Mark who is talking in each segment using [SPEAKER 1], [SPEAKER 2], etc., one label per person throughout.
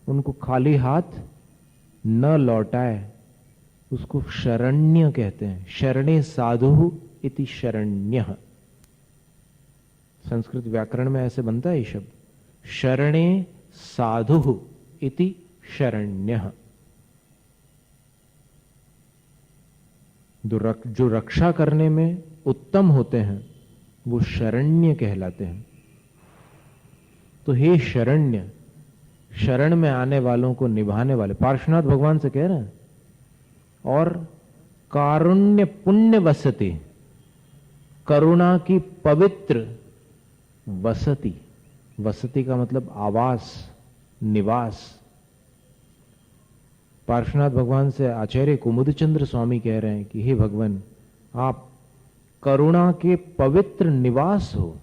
[SPEAKER 1] उनको खाली हाथ न लौटाए, उसको शरण्य कहते हैं। शरणे साधु इति शरण्यः। संस्कृत व्याकरण में ऐसे बनता है ये शब्द, शरणे साधु इति शरण्यः। जो रक्षा करने में उत्तम होते हैं वो शरण्य कहलाते हैं। तो हे शरण्य, शरण में आने वालों को निभाने वाले, पार्श्वनाथ भगवान से कह रहे हैं। और कारुण्य पुण्य वसति, करुणा की पवित्र वसति। वसति का मतलब आवास, निवास। पार्श्वनाथ भगवान से आचार्य कुमुदचंद्र स्वामी कह रहे हैं कि हे भगवान, आप करुणा के पवित्र निवास हो।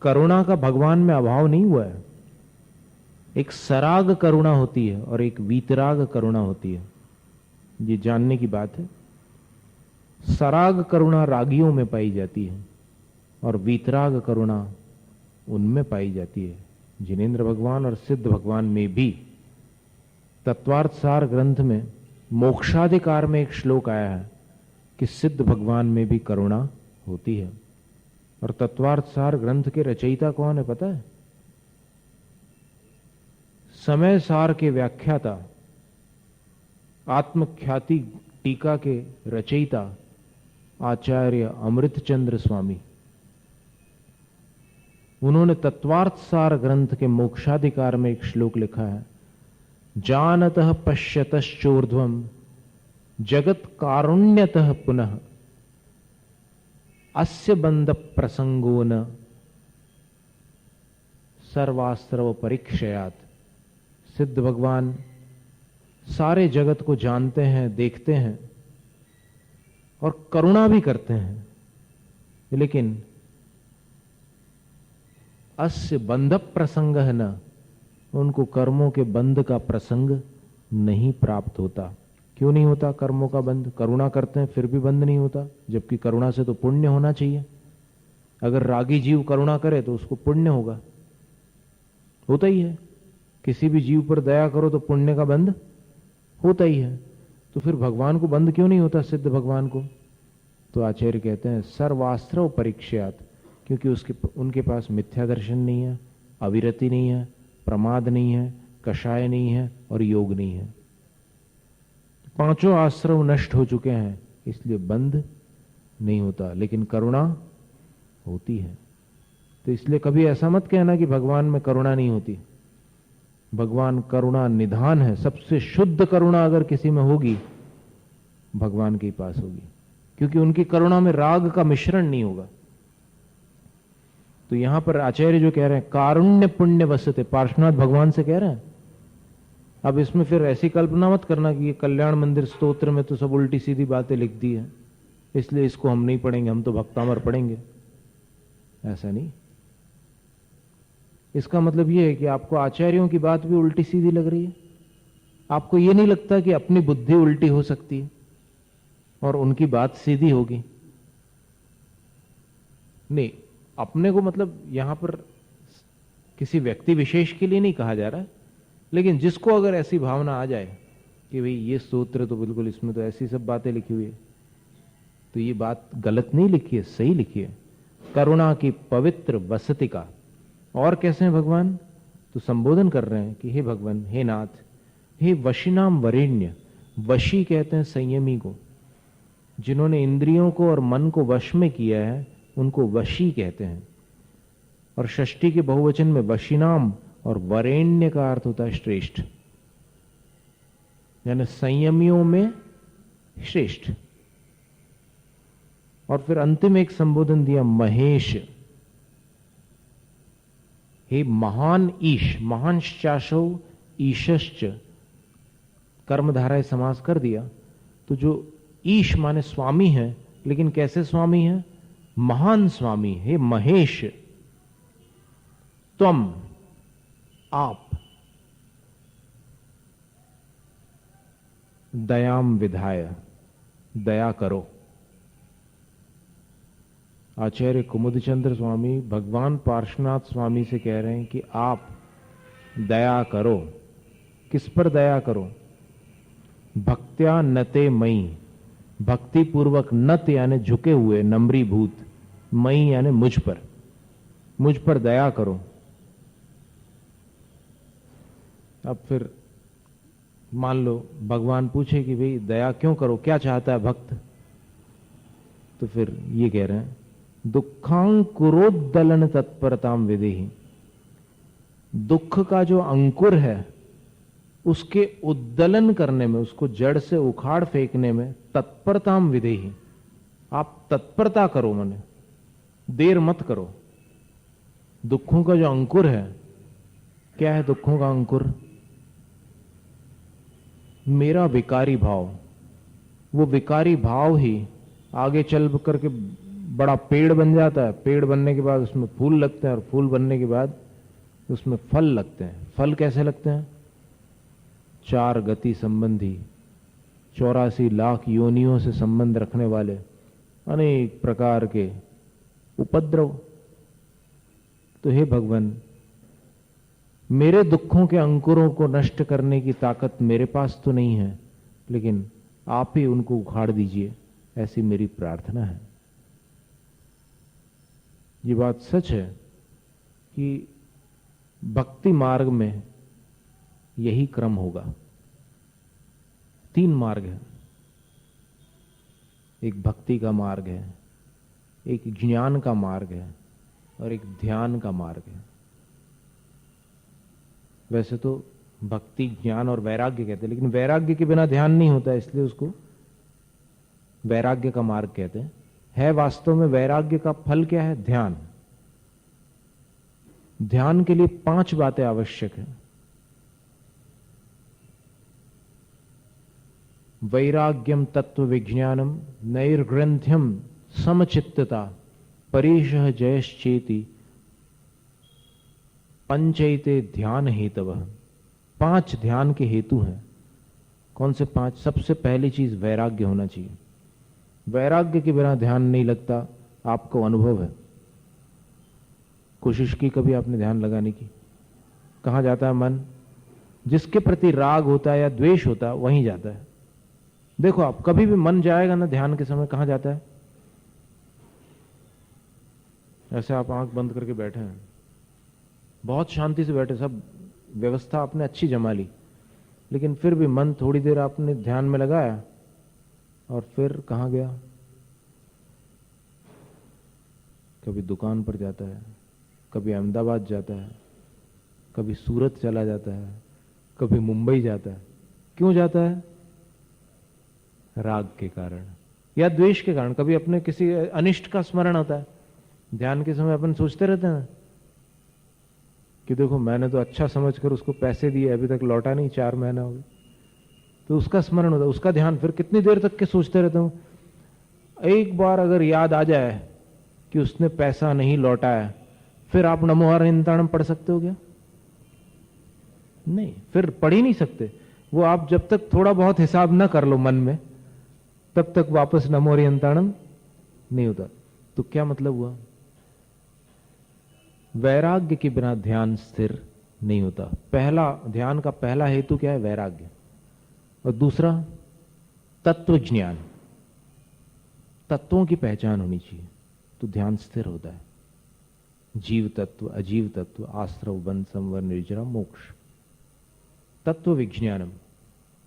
[SPEAKER 1] करुणा का भगवान में अभाव नहीं हुआ है। एक सराग करुणा होती है और एक वीतराग करुणा होती है, ये जानने की बात है। सराग करुणा रागियों में पाई जाती है और वीतराग करुणा उनमें पाई जाती है। जिनेंद्र भगवान और सिद्ध भगवान में भी। तत्वार्थ सार ग्रंथ में मोक्षाधिकार में एक श्लोक आया है कि सिद्ध भगवान में भी करुणा होती है। और तत्वार्थ सार ग्रंथ के रचयिता कौन है पता है? समय सार के व्याख्याता, आत्मख्याति टीका के रचयिता आचार्य अमृतचंद्र स्वामी। उन्होंने तत्वार्थ सार ग्रंथ के मोक्षाधिकार में एक श्लोक लिखा है, जानतः पश्यतश्चोर्ध्वम् जगत कारुण्यतः पुनः अस्य बंध प्रसंगो न सर्वास्त्रव परीक्षयात। सिद्ध भगवान सारे जगत को जानते हैं, देखते हैं और करुणा भी करते हैं, लेकिन अस्य बंध प्रसंग है न, उनको कर्मों के बंध का प्रसंग नहीं प्राप्त होता। क्यों नहीं होता कर्मों का बंध? करुणा करते हैं फिर भी बंध नहीं होता, जबकि करुणा से तो पुण्य होना चाहिए। अगर रागी जीव करुणा करे तो उसको पुण्य होगा, होता ही है। किसी भी जीव पर दया करो तो पुण्य का बंध होता ही है। तो फिर भगवान को बंध क्यों नहीं होता, सिद्ध भगवान को? तो आचार्य कहते हैं सर्वास्त्र परीक्षात, क्योंकि उनके पास मिथ्या दर्शन नहीं है, अविरति नहीं है, प्रमाद नहीं है, कषाय नहीं है और योग नहीं है। पांचों आश्रव नष्ट हो चुके हैं, इसलिए बंध नहीं होता, लेकिन करुणा होती है। तो इसलिए कभी ऐसा मत कहना कि भगवान में करुणा नहीं होती। भगवान करुणा निधान है। सबसे शुद्ध करुणा अगर किसी में होगी, भगवान के पास होगी, क्योंकि उनकी करुणा में राग का मिश्रण नहीं होगा। तो यहां पर आचार्य जो कह रहे हैं कारुण्य पुण्य वसते, पार्श्वनाथ भगवान से कह रहे हैं। अब इसमें फिर ऐसी कल्पना मत करना कि ये कल्याण मंदिर स्तोत्र में तो सब उल्टी सीधी बातें लिख दी है, इसलिए इसको हम नहीं पढ़ेंगे, हम तो भक्तामर पढ़ेंगे। ऐसा नहीं। इसका मतलब यह है कि आपको आचार्यों की बात भी उल्टी सीधी लग रही है। आपको यह नहीं लगता कि अपनी बुद्धि उल्टी हो सकती है और उनकी बात सीधी होगी? नहीं, अपने को मतलब यहां पर किसी व्यक्ति विशेष के लिए नहीं कहा जा रहा है, लेकिन जिसको अगर ऐसी भावना आ जाए कि भाई ये स्तोत्र तो बिल्कुल, इसमें तो ऐसी सब बातें लिखी हुई है, तो ये बात गलत नहीं लिखी है, सही लिखी है। करुणा की पवित्र वसति का। और कैसे हैं भगवान? तो संबोधन कर रहे हैं कि हे भगवान, हे नाथ, हे वशिनाम वरेण्य। वशी कहते हैं संयमी को, जिन्होंने इंद्रियों को और मन को वश में किया है उनको वशी कहते हैं। और षष्ठी के बहुवचन में वशिनाम और वरेण्य का अर्थ होता है श्रेष्ठ, यानी संयमियों में श्रेष्ठ। और फिर अंतिम एक संबोधन दिया महेश, हे महान ईश। महांश्चाशो ईशश्च, कर्मधाराय समास कर दिया। तो जो ईश माने स्वामी है, लेकिन कैसे स्वामी है? महान स्वामी। हे महेश, त्वम, आप, दयाम विधाय, दया करो। आचार्य कुमुदचंद्र स्वामी भगवान पार्श्वनाथ स्वामी से कह रहे हैं कि आप दया करो। किस पर दया करो? भक्त्या नते मई, भक्ति पूर्वक, नत यानी झुके हुए, नम्रीभूत, मई यानी मुझ पर दया करो। अब फिर मान लो भगवान पूछे कि भाई दया क्यों करो, क्या चाहता है भक्त? तो फिर ये कह रहे हैं, दुखांकुरोद्दलन तत्परताम विदेहि, दुख का जो अंकुर है उसके उद्दलन करने में, उसको जड़ से उखाड़ फेंकने में तत्परताम विदेहि, आप तत्परता करो, माने देर मत करो। दुखों का जो अंकुर है, क्या है दुखों का अंकुर? मेरा विकारी भाव। वो विकारी भाव ही आगे चल करके बड़ा पेड़ बन जाता है। पेड़ बनने के बाद उसमें फूल लगते हैं और फूल बनने के बाद उसमें फल लगते हैं। फल कैसे लगते हैं? 4 गति संबंधी, 84 लाख योनियों से संबंध रखने वाले अनेक प्रकार के उपद्रव। तो हे भगवान, मेरे दुखों के अंकुरों को नष्ट करने की ताकत मेरे पास तो नहीं है, लेकिन आप ही उनको उखाड़ दीजिए, ऐसी मेरी प्रार्थना है। ये बात सच है कि भक्ति मार्ग में यही क्रम होगा। 3 मार्ग है। एक भक्ति का मार्ग है, एक ज्ञान का मार्ग है और एक ध्यान का मार्ग है। वैसे तो भक्ति, ज्ञान और वैराग्य कहते हैं, लेकिन वैराग्य के बिना ध्यान नहीं होता, इसलिए उसको वैराग्य का मार्ग कहते हैं। है वास्तव में वैराग्य का फल क्या है? ध्यान। ध्यान के लिए 5 बातें आवश्यक हैं। वैराग्यम तत्व विज्ञानम नैर्ग्रंथ्यम समचित्तता परेशः जयश्चेति पंचैते ध्यान हेतवः। 5 ध्यान के हेतु हैं। कौन से 5? सबसे पहली चीज वैराग्य होना चाहिए। वैराग्य के बिना ध्यान नहीं लगता, आपको अनुभव है। कोशिश की कभी आपने ध्यान लगाने की? कहां जाता है मन? जिसके प्रति राग होता है या द्वेष होता है वहीं जाता है। देखो आप कभी भी मन जाएगा ना ध्यान के समय, कहां जाता है? ऐसे आप आंख बंद करके बैठे हैं, बहुत शांति से बैठे, सब व्यवस्था आपने अच्छी जमा ली, लेकिन फिर भी मन थोड़ी देर आपने ध्यान में लगाया और फिर कहां गया? कभी दुकान पर जाता है, कभी अहमदाबाद जाता है, कभी सूरत चला जाता है, कभी मुंबई जाता है। क्यों जाता है? राग के कारण या द्वेष के कारण। कभी अपने किसी अनिष्ट का स्मरण होता है। ध्यान के समय अपन सोचते रहते हैं कि देखो मैंने तो अच्छा समझकर उसको पैसे दिए, अभी तक लौटा नहीं, 4 महीना हो गया, तो उसका स्मरण होता है, उसका ध्यान। फिर कितनी देर तक के सोचते रहता हूं। एक बार अगर याद आ जाए कि उसने पैसा नहीं लौटाया, फिर आप नमो हरिंताणम पढ़ सकते हो क्या? नहीं, फिर पढ़ ही नहीं सकते। वो आप जब तक थोड़ा बहुत हिसाब ना कर लो मन में, तब तक वापस नमो हरिंताणम नहीं होता। तो क्या मतलब हुआ? वैराग्य के बिना ध्यान स्थिर नहीं होता। पहला ध्यान का पहला हेतु क्या है? वैराग्य। और दूसरा तत्व ज्ञान, तत्वों की पहचान होनी चाहिए, तो ध्यान स्थिर होता है। जीव तत्व, अजीव तत्व, आश्रव, बंध, संवर, निर्जरा, मोक्ष, तत्व विज्ञानम।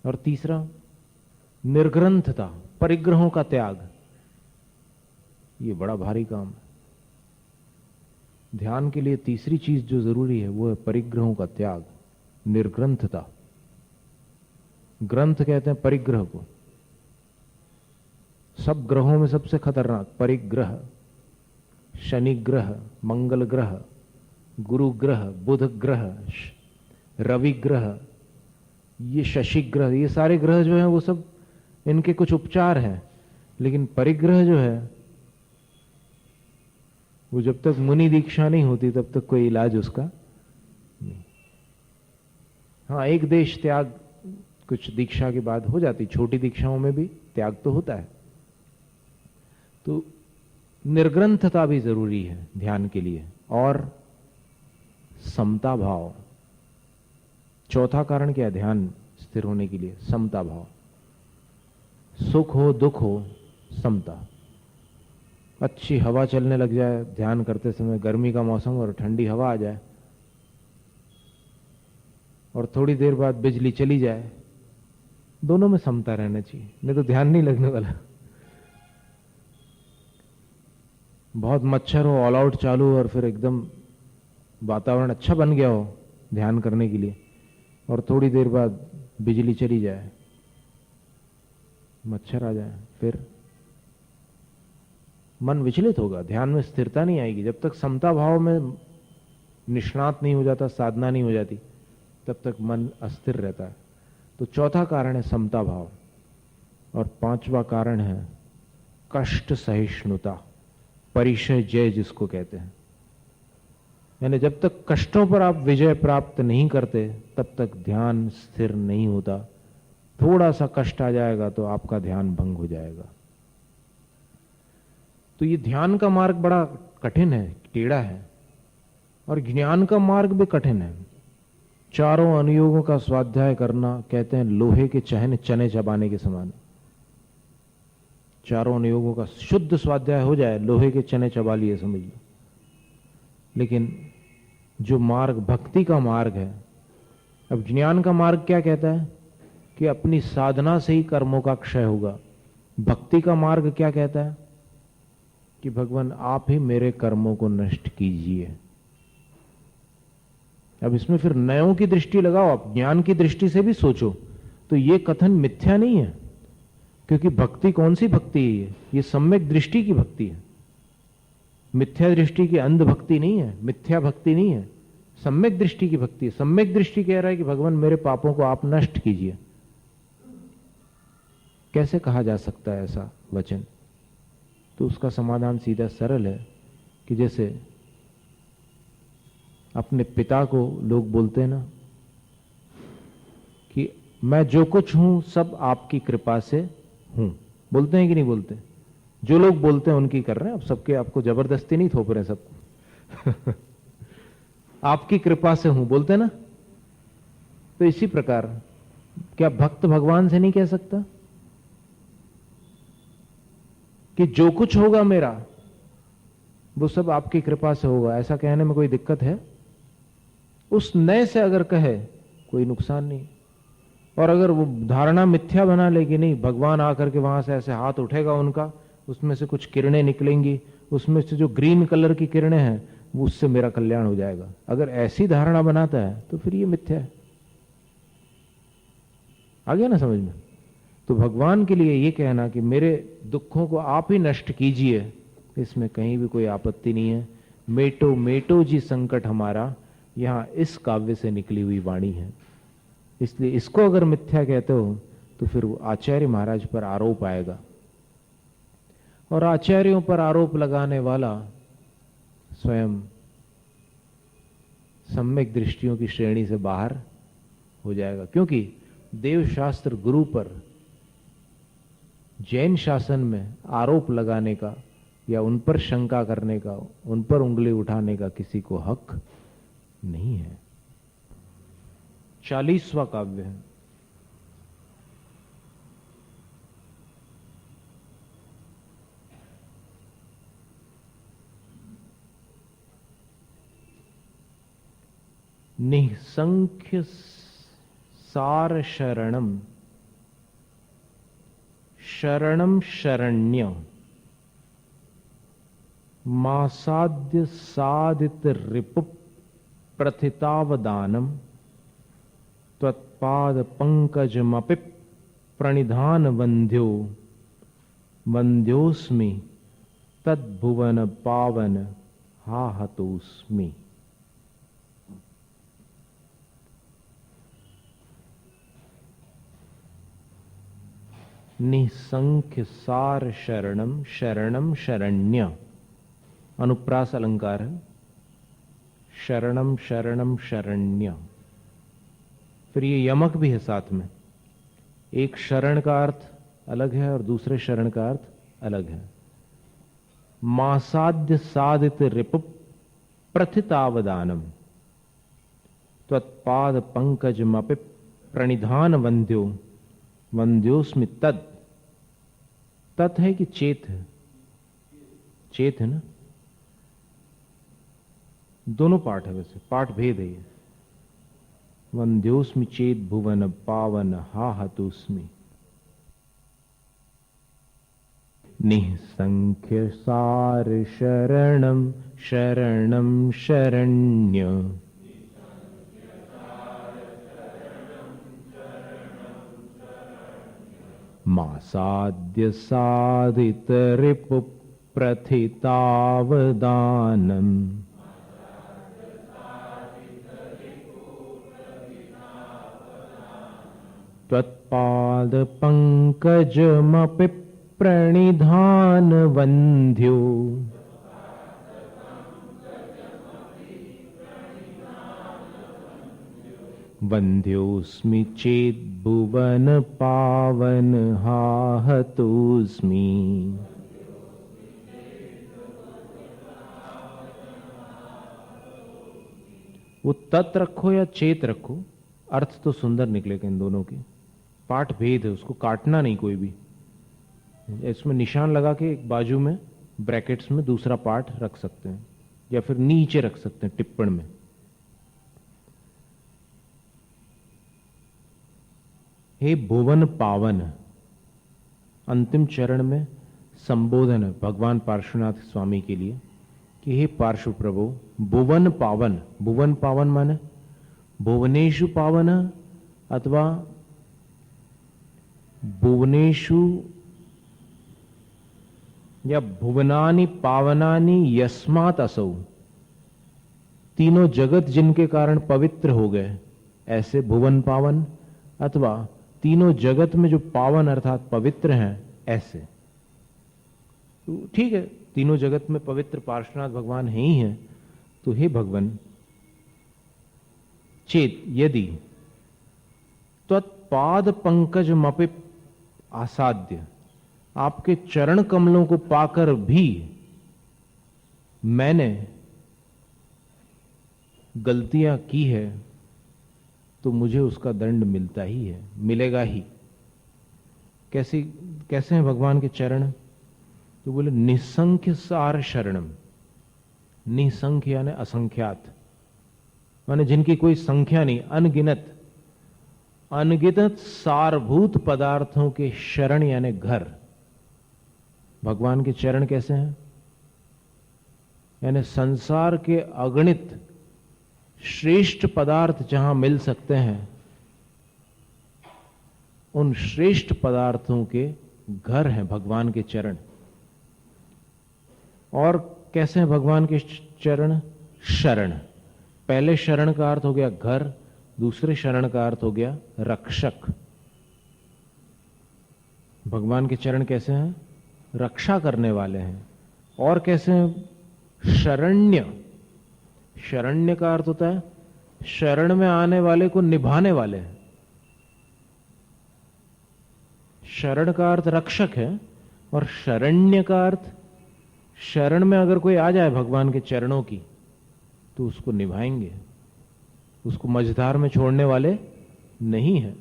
[SPEAKER 1] और तीसरा निर्ग्रंथता, परिग्रहों का त्याग। ये बड़ा भारी काम है। ध्यान के लिए तीसरी चीज जो जरूरी है वो है परिग्रहों का त्याग, निर्ग्रंथता। ग्रंथ कहते हैं परिग्रह को। सब ग्रहों में सबसे खतरनाक परिग्रह, शनि ग्रह, मंगल ग्रह, गुरु ग्रह, बुध ग्रह, रवि ग्रह, ये शशि ग्रह, ये सारे ग्रह जो हैं वो सब, इनके कुछ उपचार हैं, लेकिन परिग्रह जो है वो जब तक मुनि दीक्षा नहीं होती तब तक कोई इलाज उसका नहीं। हाँ, एक देश त्याग कुछ दीक्षा के बाद हो जाती, छोटी दीक्षाओं में भी त्याग तो होता है। तो निर्ग्रंथता भी जरूरी है ध्यान के लिए। और समता भाव, चौथा कारण क्या है ध्यान स्थिर होने के लिए? समता भाव। सुख हो दुख हो, समता। अच्छी हवा चलने लग जाए ध्यान करते समय, गर्मी का मौसम और ठंडी हवा आ जाए, और थोड़ी देर बाद बिजली चली जाए, दोनों में समता रहना चाहिए, नहीं तो ध्यान नहीं लगने वाला। बहुत मच्छर हो, ऑल आउट चालू, और फिर एकदम वातावरण अच्छा बन गया हो ध्यान करने के लिए, और थोड़ी देर बाद बिजली चली जाए, मच्छर आ जाए, फिर मन विचलित होगा, ध्यान में स्थिरता नहीं आएगी। जब तक समता भाव में निष्णात नहीं हो जाता, साधना नहीं हो जाती, तब तक मन अस्थिर रहता है। तो चौथा कारण है समता भाव, और पांचवा कारण है कष्ट सहिष्णुता, परिचय जय जिसको कहते हैं। यानी जब तक कष्टों पर आप विजय प्राप्त नहीं करते, तब तक ध्यान स्थिर नहीं होता। थोड़ा सा कष्ट आ जाएगा तो आपका ध्यान भंग हो जाएगा। तो ये ध्यान का मार्ग बड़ा कठिन है, टेढ़ा है, और ज्ञान का मार्ग भी कठिन है। चारों अनुयोगों का स्वाध्याय करना, कहते हैं, लोहे के चहने चने चबाने के समान। चारों अनुयोगों का शुद्ध स्वाध्याय हो जाए, लोहे के चने चबा लिए समझ लो। लेकिन जो मार्ग भक्ति का मार्ग है, अब ज्ञान का मार्ग क्या कहता है कि अपनी साधना से ही कर्मों का क्षय होगा। भक्ति का मार्ग क्या कहता है कि भगवान आप ही मेरे कर्मों को नष्ट कीजिए। अब इसमें फिर नयों की दृष्टि लगाओ, आप ज्ञान की दृष्टि से भी सोचो तो ये कथन मिथ्या नहीं है, क्योंकि भक्ति कौन सी भक्ति है? ये सम्यक दृष्टि की भक्ति है। मिथ्या दृष्टि की अंध भक्ति नहीं है, मिथ्या भक्ति नहीं है, सम्यक दृष्टि की भक्ति है। सम्यक दृष्टि कह रहा है कि भगवान मेरे पापों को आप नष्ट कीजिए। कैसे कहा जा सकता है ऐसा वचन? तो उसका समाधान सीधा सरल है कि जैसे अपने पिता को लोग बोलते हैं ना कि मैं जो कुछ हूं सब आपकी कृपा से हूं, बोलते हैं कि नहीं बोलते? जो लोग बोलते हैं उनकी कर रहे हैं, अब सबके आपको जबरदस्ती नहीं थोप रहे हैं सबको। आपकी कृपा से हूं बोलते हैं ना। तो इसी प्रकार क्या भक्त भगवान से नहीं कह सकता कि जो कुछ होगा मेरा वो सब आपकी कृपा से होगा? ऐसा कहने में कोई दिक्कत है? उस नए से अगर कहे कोई नुकसान नहीं। और अगर वो धारणा मिथ्या बना लेगी, नहीं भगवान आकर के वहां से ऐसे हाथ उठेगा उनका, उसमें से कुछ किरणें निकलेंगी, उसमें से जो ग्रीन कलर की किरणें हैं वो उससे मेरा कल्याण हो जाएगा, अगर ऐसी धारणा बनाता है तो फिर ये मिथ्या है। आ गया ना समझ में? तो भगवान के लिए ये कहना कि मेरे दुखों को आप ही नष्ट कीजिए, इसमें कहीं भी कोई आपत्ति नहीं है। मेटो मेटो जी संकट हमारा, यहां इस काव्य से निकली हुई वाणी है। इसलिए इसको अगर मिथ्या कहते हो तो फिर वो आचार्य महाराज पर आरोप आएगा, और आचार्यों पर आरोप लगाने वाला स्वयं सम्यक दृष्टियों की श्रेणी से बाहर हो जाएगा। क्योंकि देवशास्त्र गुरु पर जैन शासन में आरोप लगाने का या उन पर शंका करने का, उन पर उंगली उठाने का किसी को हक नहीं है। 40वां काव्य है। निसंख्य सार शरणम शरणम शरण्य मासाद्य सादित रिपु प्रथितावदानम त्वत्पाद पंकजमपि प्रणिधान वंद्यो वंद्योस्मि तद्भुवन पावन हा हतोस्मि। निसंख्य सार शरणम शरणम शरण्य, अनुप्रास अलंकार है। शरणम शरणम शरण्य, फिर ये यमक भी है साथ में। एक शरण का अर्थ अलग है और दूसरे शरण का अर्थ अलग है। मासाद्य साधित रिपु प्रथितावदानम, त्वत्पाद पंकज मपि प्रणिधान वंद्यो वंद्योस्मि तत्। तत् है कि चेत है? चेत है ना, दोनों पाठ है, वैसे पाठ भेद है ये। वंद्योस्मि चेत भुवन पावन हा हतोस्मि। निसंख्य सार शरणम शरणम शरण्य मासाद्य साधित रिपु प्रथितावदानम। त्वत्पाद पंकजमपि प्रणिधान वंद्यो वंद्योस्मि चेत भुवन पावन हा हतोस्मि। वो तत् रखो या चेत रखो, अर्थ तो सुंदर निकलेगा इन दोनों के। पाठ भेद है, उसको काटना नहीं कोई भी। इसमें निशान लगा के एक बाजू में ब्रैकेट्स में दूसरा पाठ रख सकते हैं, या फिर नीचे रख सकते हैं टिप्पण में। हे भुवन पावन, अंतिम चरण में संबोधन है भगवान पार्श्वनाथ स्वामी के लिए कि हे पार्श्व प्रभु भुवन पावन। भुवन पावन माने भुवनेषु पावन अथवा भुवनेषु या भुवनानि पावनानि यस्मात् असौ, तीनों जगत जिनके कारण पवित्र हो गए, ऐसे भुवन पावन, अथवा तीनों जगत में जो पावन अर्थात पवित्र हैं ऐसे। तो ठीक है, तीनों जगत में पवित्र पार्श्वनाथ भगवान हैं ही हैं। तो हे भगवान चेत यदि त्वत्पाद पंकज मपि आसाद्य, आपके चरण कमलों को पाकर भी मैंने गलतियां की है, तो मुझे उसका दंड मिलता ही है, मिलेगा ही। कैसे हैं भगवान के चरण? तो बोले निसंख्य सार शरणम। निसंख्य यानी असंख्यात, माने जिनकी कोई संख्या नहीं, अनगिनत अनगिनत सारभूत पदार्थों के शरण यानी घर। भगवान के चरण कैसे हैं? यानी संसार के अगणित श्रेष्ठ पदार्थ जहां मिल सकते हैं, उन श्रेष्ठ पदार्थों के घर हैं भगवान के चरण। और कैसे हैं भगवान के चरण? शरण। पहले शरण का अर्थ हो गया घर, दूसरे शरण का अर्थ हो गया रक्षक। भगवान के चरण कैसे हैं? रक्षा करने वाले हैं। और कैसे हैं? शरण्य। शरण्य का अर्थ होता है शरण में आने वाले को निभाने वाले हैं। शरण का अर्थ रक्षक है, और शरण्य का अर्थ शरण में अगर कोई आ जाए भगवान के चरणों की तो उसको निभाएंगे, उसको मझधार में छोड़ने वाले नहीं हैं,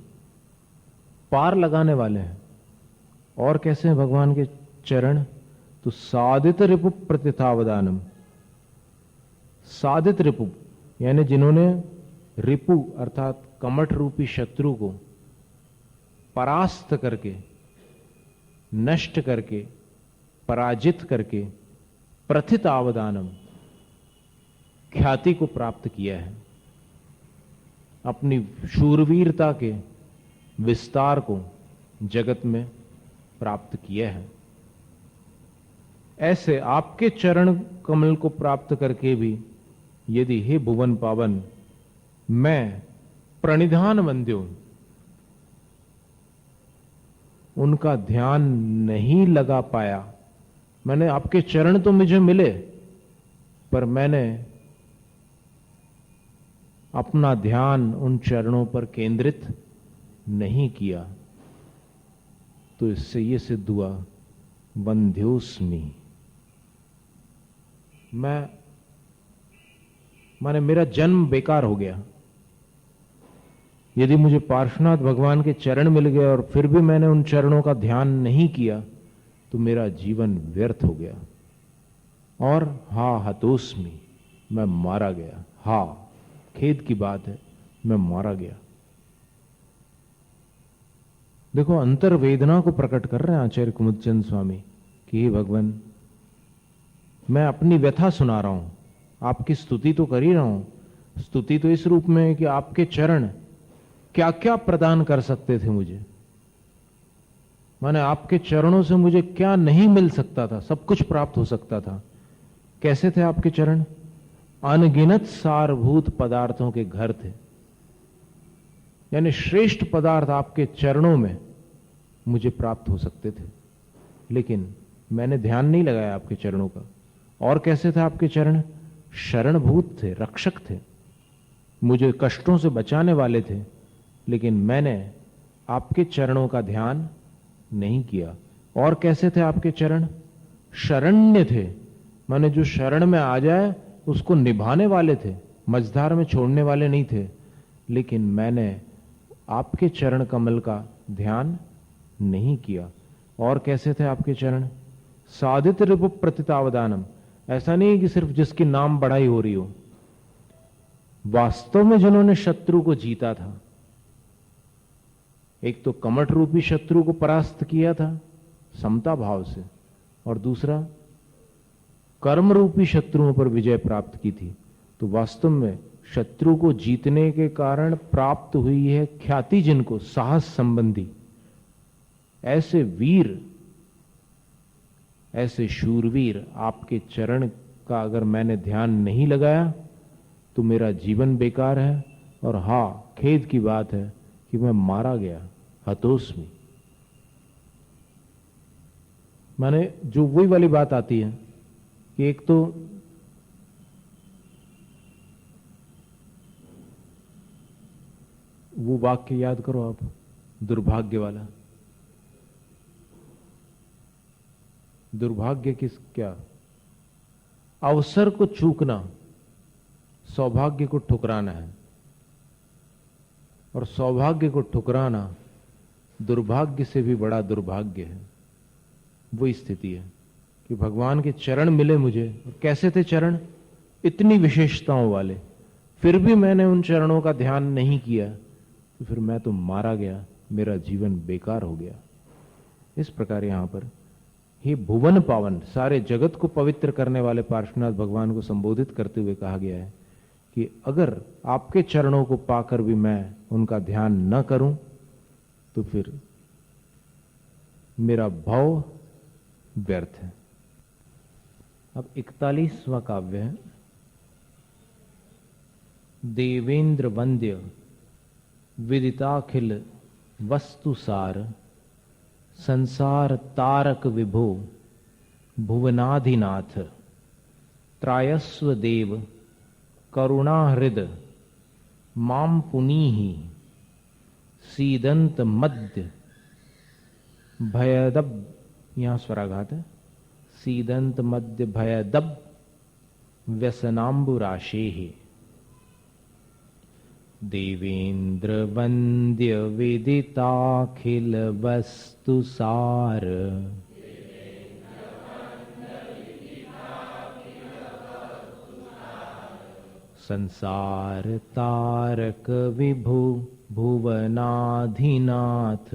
[SPEAKER 1] पार लगाने वाले हैं। और कैसे हैं भगवान के चरण? तो साधित रिपु प्रतिथावदानम। साधित रिपु यानी जिन्होंने रिपु अर्थात कमठ रूपी शत्रु को परास्त करके, नष्ट करके, पराजित करके प्रथित आवदानम ख्याति को प्राप्त किया है, अपनी शूरवीरता के विस्तार को जगत में प्राप्त किया है। ऐसे आपके चरण कमल को प्राप्त करके भी यदि हे भुवन पावन मैं प्रणिधान वंद्यो, उनका ध्यान नहीं लगा पाया, मैंने आपके चरण तो मुझे मिले पर मैंने अपना ध्यान उन चरणों पर केंद्रित नहीं किया, तो इससे यह सिद्ध हुआ वंध्योस्मि, माने मेरा जन्म बेकार हो गया, यदि मुझे पार्श्वनाथ भगवान के चरण मिल गए और फिर भी मैंने उन चरणों का ध्यान नहीं किया तो मेरा जीवन व्यर्थ हो गया। और हा हतोस्मि, मैं मारा गया। हा, खेद की बात है, मैं मारा गया। देखो, अंतर वेदना को प्रकट कर रहे हैं आचार्य कुमुदचंद स्वामी कि हे भगवान, मैं अपनी व्यथा सुना रहा हूं, आपकी स्तुति तो कर ही रहा हूं। स्तुति तो इस रूप में है कि आपके चरण क्या क्या प्रदान कर सकते थे मुझे, माने आपके चरणों से मुझे क्या नहीं मिल सकता था, सब कुछ प्राप्त हो सकता था। कैसे थे आपके चरण? अनगिनत सारभूत पदार्थों के घर थे, यानी श्रेष्ठ पदार्थ आपके चरणों में मुझे प्राप्त हो सकते थे, लेकिन मैंने ध्यान नहीं लगाया आपके चरणों का। और कैसे थे आपके चरण? शरणभूत थे, रक्षक थे, मुझे कष्टों से बचाने वाले थे, लेकिन मैंने आपके चरणों का ध्यान नहीं किया। और कैसे थे आपके चरण? शरण्य थे, माने जो शरण में आ जाए उसको निभाने वाले थे, मझधार में छोड़ने वाले नहीं थे, लेकिन मैंने आपके चरण कमल का ध्यान नहीं किया। और कैसे थे आपके चरण? साधित रिपु प्रतितावदानम, ऐसा नहीं कि सिर्फ जिसकी नाम बढ़ाई हो रही हो, वास्तव में जिन्होंने शत्रु को जीता था, एक तो कमठ रूपी शत्रु को परास्त किया था समता भाव से, और दूसरा कर्म रूपी शत्रुओं पर विजय प्राप्त की थी। तो वास्तव में शत्रु को जीतने के कारण प्राप्त हुई है ख्याति, जिनको साहस संबंधी, ऐसे वीर, ऐसे शूरवीर आपके चरण का अगर मैंने ध्यान नहीं लगाया तो मेरा जीवन बेकार है। और हा, खेद की बात है कि मैं मारा गया, हतोस्मि। माने जो वही वाली बात आती है कि एक तो वो वाक्य याद करो आप, दुर्भाग्य वाला। दुर्भाग्य क्या? अवसर को चूकना सौभाग्य को ठुकराना है, और सौभाग्य को ठुकराना दुर्भाग्य से भी बड़ा दुर्भाग्य है। वही स्थिति है कि भगवान के चरण मिले मुझे, और कैसे थे चरण? इतनी विशेषताओं वाले, फिर भी मैंने उन चरणों का ध्यान नहीं किया, तो फिर मैं तो मारा गया, मेरा जीवन बेकार हो गया। इस प्रकार यहां पर हे भुवन पावन, सारे जगत को पवित्र करने वाले पार्श्वनाथ भगवान को संबोधित करते हुए कहा गया है कि अगर आपके चरणों को पाकर भी मैं उनका ध्यान न करूं तो फिर मेरा भाव व्यर्थ है। अब 41वां काव्य है, देवेंद्र वंद्य विदिताखिल वस्तुसार, संसार तारक विभो भुवनाधिनाथ, त्रायस्व देव करुणाहृद माम पुनीहि, सीदंत मध्य भयदब, यहां स्वराघात है, सीदंत मध्य भयदब व्यसनांबुराशेहि। देवेंद्र वंद्य विदिताखिल वस्तुसार, संसार तारक विभु भुवनाधिनाथ,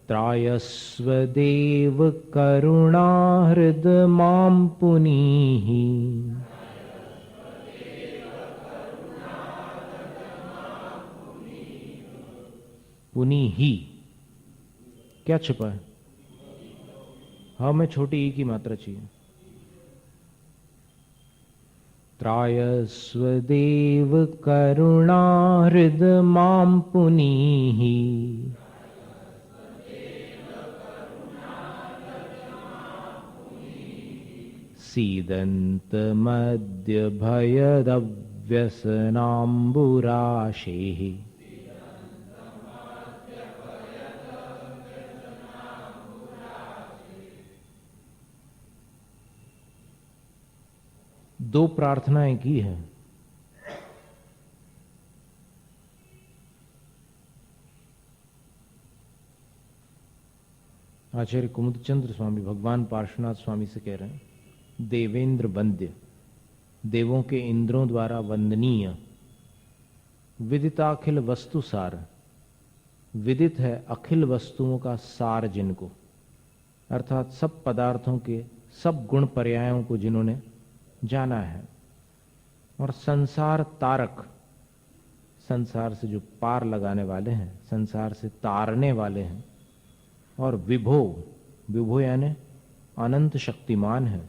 [SPEAKER 1] त्रायस्व देव करुणाहृद मां पुनीहि, पुनीहि क्या छिपा है? हाँ, मैं छोटी ई की मात्रा चाहिए। त्रायस्व देव करुणाहृद मां पुनीहि, सीदंत मध्य भयदव्यसनांबुराशेहि। दो प्रार्थनाएं की हैं। आचार्य कुमुदचंद्र स्वामी भगवान पार्श्वनाथ स्वामी से कह रहे हैं, देवेंद्र वंद्य, देवों के इंद्रों द्वारा वंदनीय, विदिताखिल वस्तु सार, विदित है अखिल वस्तुओं का सार जिनको, अर्थात सब पदार्थों के सब गुण पर्यायों को जिन्होंने जाना है, और संसार तारक, संसार से जो पार लगाने वाले हैं, संसार से तारने वाले हैं, और विभो, विभो यानी अनंत शक्तिमान है,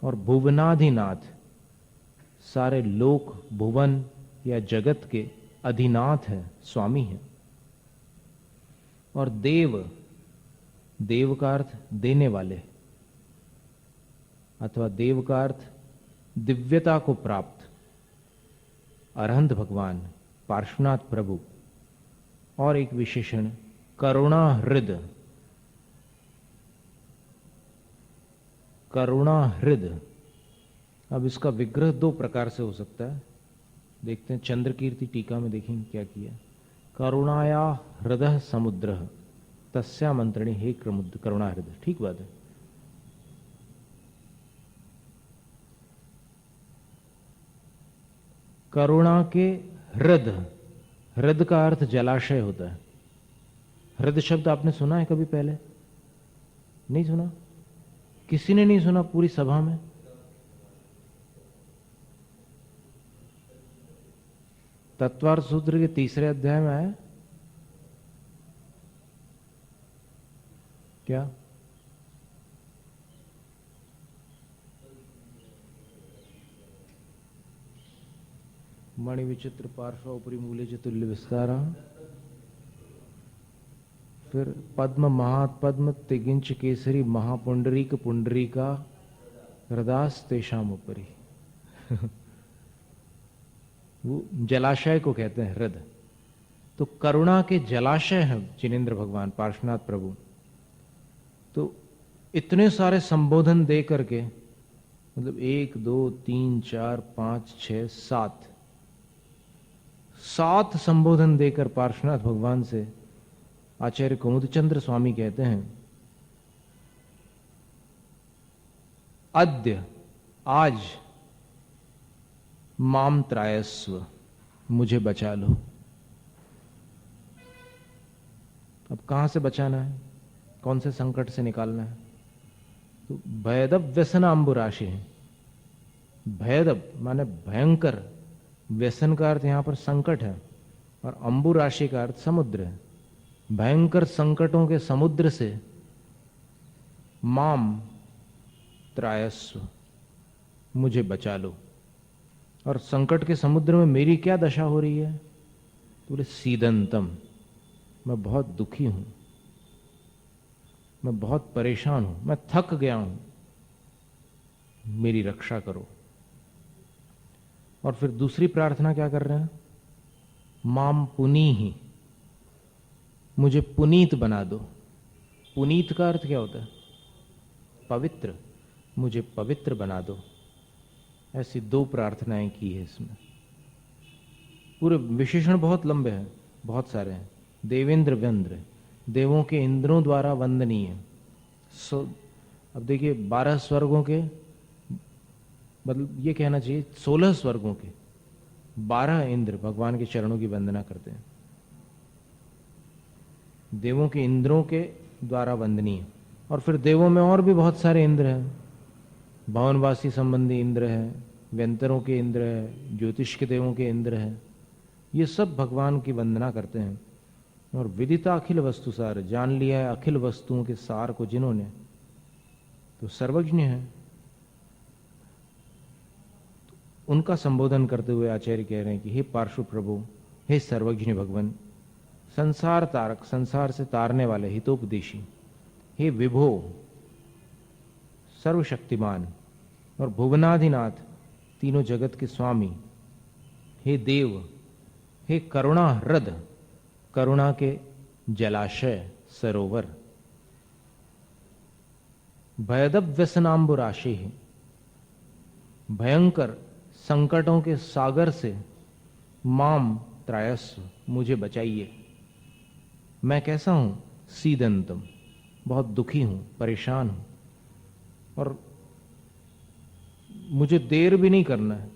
[SPEAKER 1] और भुवनाधिनाथ, सारे लोक भुवन या जगत के अधिनाथ है, स्वामी है, और देव, देव का अर्थ देने वाले, अथवा देव का अर्थ दिव्यता को प्राप्त, अरहंत भगवान पार्श्वनाथ प्रभु, और एक विशेषण करुणा हृद, करुणा हृद। अब इसका विग्रह दो प्रकार से हो सकता है, देखते हैं चंद्र कीर्ति टीका में, देखेंगे क्या किया। करुणाया हृदय समुद्र तस्या मंत्रणी हे करुणा हृदय, ठीक बात है। करुणा के हृद, हृद का अर्थ जलाशय होता है। हृद शब्द आपने सुना है कभी पहले? नहीं सुना? किसी ने नहीं सुना पूरी सभा में? तत्वार्थ सूत्र के तीसरे अध्याय में आया क्या? मणि विचित्र पार्श्व उपरी मूल्य चतुल्य विस्तारा, फिर पद्म महात्पद्म तिगिंच केसरी महापुंडरीक पुंडरीका हृदास तेषाम उपरी। वो जलाशय को कहते हैं हृद। तो करुणा के जलाशय हैं जिनेंद्र भगवान पार्श्वनाथ प्रभु। तो इतने सारे संबोधन दे करके, मतलब 1 2 3 4 5 6 7 7 संबोधन देकर पार्श्वनाथ भगवान से आचार्य कुमुदचंद्र स्वामी कहते हैं, अद्य, आज, माम त्रायस्व, मुझे बचा लो। अब कहां से बचाना है, कौन से संकट से निकालना है? तो भयदब व्यसन अंबुराशि है। भयदब माने भयंकर, व्यसन का अर्थ यहां पर संकट है, और अंबुराशि का अर्थ समुद्र है। भयंकर संकटों के समुद्र से माम त्रायस्व, मुझे बचा लो। और संकट के समुद्र में मेरी क्या दशा हो रही है? बोले सीदंतम, मैं बहुत दुखी हूं, मैं बहुत परेशान हूं, मैं थक गया हूं, मेरी रक्षा करो। और फिर दूसरी प्रार्थना क्या कर रहे हैं? माम पुनीहि, मुझे पुनीत बना दो। पुनीत का अर्थ क्या होता है? पवित्र, मुझे पवित्र बना दो। ऐसी 2 प्रार्थनाएं की है इसमें। पूरे विशेषण बहुत लंबे हैं, बहुत सारे हैं। देवेंद्र व्यंद्र, देवों के इंद्रों द्वारा वंदनीय। अब देखिए 12 स्वर्गों के, मतलब ये कहना चाहिए 16 स्वर्गों के 12 इंद्र भगवान के चरणों की वंदना करते हैं। देवों के इंद्रों के द्वारा वंदनीय। और फिर देवों में और भी बहुत सारे इंद्र हैं। भवनवासी संबंधी इंद्र है, व्यंतरों के इंद्र है, ज्योतिष के देवों के इंद्र है। ये सब भगवान की वंदना करते हैं। और विदिता अखिल वस्तु सार, जान लिया है अखिल वस्तुओं के सार को जिन्होंने, तो सर्वज्ञ है। उनका संबोधन करते हुए आचार्य कह रहे हैं कि हे पार्श्व प्रभु, हे सर्वज्ञ भगवान, संसार तारक, संसार से तारने वाले, हितोपदेशी, हे विभो, सर्वशक्तिमान, और भुवनाधिनाथ, तीनों जगत के स्वामी, हे देव, हे करुणा हृद, करुणा के जलाशय, सरोवर, भयदब व्यसनाम्बुराशि, भयंकर संकटों के सागर से माम त्रायस्व, मुझे बचाइए। मैं कैसा हूं? सीदंतम, बहुत दुखी हूं, परेशान हूं, और मुझे देर भी नहीं करना है।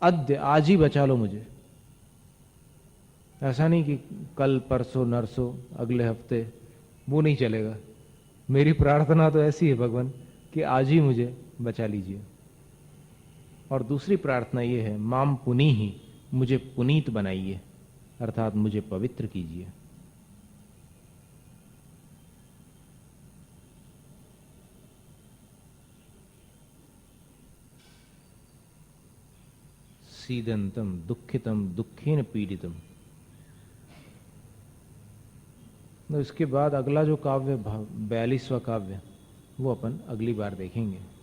[SPEAKER 1] अद्य, आज ही बचा लो मुझे। ऐसा नहीं कि कल, परसों, नरसों, अगले हफ्ते, वो नहीं चलेगा। मेरी प्रार्थना तो ऐसी है भगवान कि आज ही मुझे बचा लीजिए। और दूसरी प्रार्थना ये है, माम पुनी ही, मुझे पुनीत बनाइए, अर्थात मुझे पवित्र कीजिए। सीदंतम दुखितम दुखेन पीड़ितम। तो इसके बाद अगला जो काव्य 42वां काव्य, वो अपन अगली बार देखेंगे।